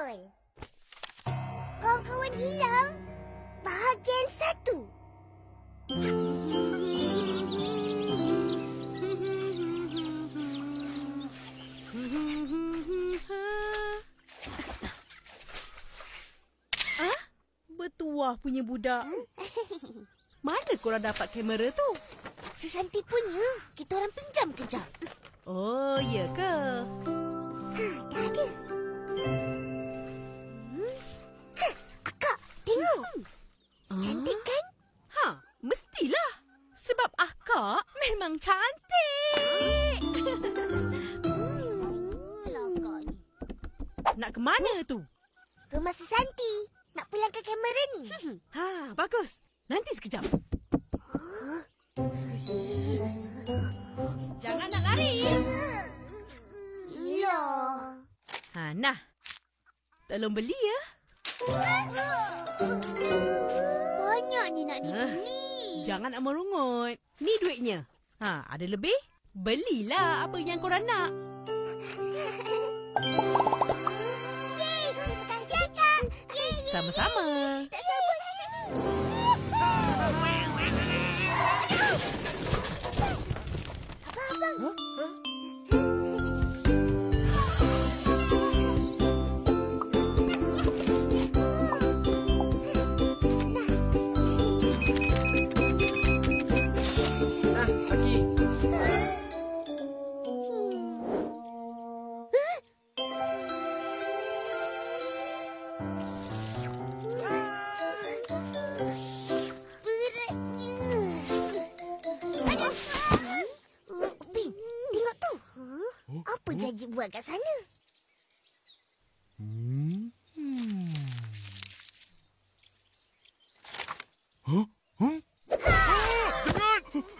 betul. Kawan-kawan hilang. Bahagian 1. Bertuah punya budak. Mana korang dapat kamera tu? Susanti punya. Kita orang pinjam kejap. Oh, ya ke? Dah ada. Akak, tengok. Cantik kan? Mestilah. Sebab akak memang cantik. Langkah ni. Nak ke mana tu? Rumah Susanti. Nak pulangkan kamera ni. Bagus. Nanti sekejap. Jangan nak lari. Ya. Nah. Tolong beli ya. Banyak ni nak dibeli. Jangan nak merungut. Ni duitnya. Ada lebih? Belilah apa yang korang nak. Yeay, terima kasih Akak. Yeay. Sama-sama. Tak sabar. Abang. Janji buat kat sana.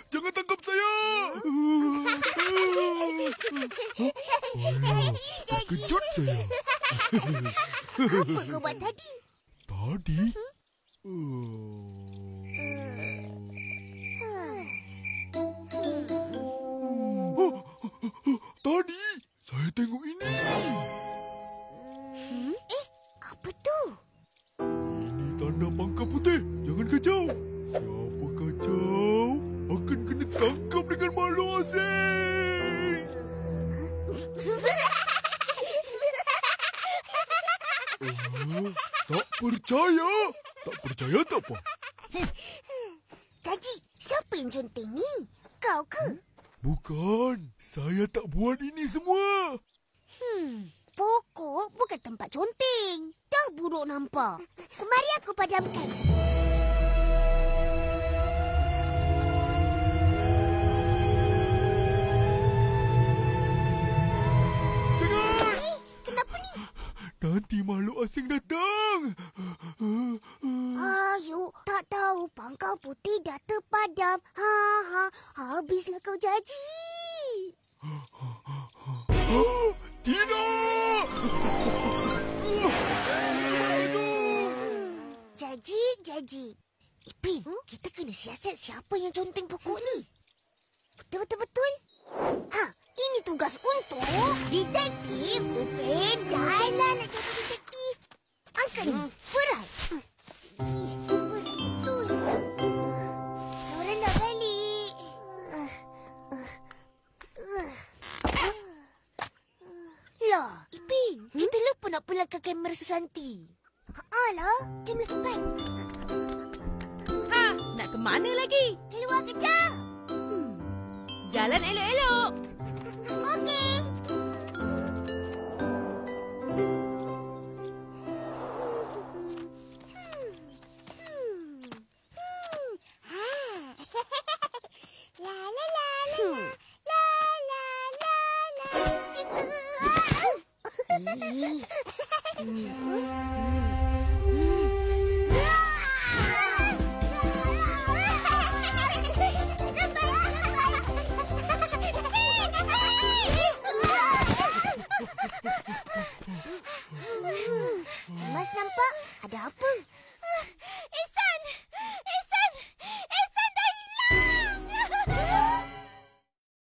Jangan tangkap saya! Terkejut saya. Apa kau buat tadi? Tadi? Tadi saya tengok ini. Apa tu? Ini tanda pangkal putih. Jangan kacau. Siapa kacau akan kena tangkap dengan makhluk asing. Tak percaya? Tak percaya tak apa. Janji, siapa yang conteng ni? Kau ke? Bukan. Saya tak buat ini semua. Pokok bukan tempat conteng. Dah buruk nampak. Mari aku padamkan. Jangan! Kenapa ni? Nanti makhluk asing datang. Ayo, tak tahu pangkal putih dah terpadam. Habislah kau janji. Tidak! Janji. Ipin, kita kena siasat siapa yang conteng pokok ni. Betul. Ini tugas untuk detektif Ipin. Janganlah nak jadi detektif. Angkat ni, berat. Betul. Orang dah balik. Lah, Ipin, kita lupa nak pulangkan kamera Susanti. Alah, jomlah cepat. Nak ke mana lagi? Keluar kejap. Jalan elok-elok. Okey. La la la la la la la Cemas nampak? Ada apa?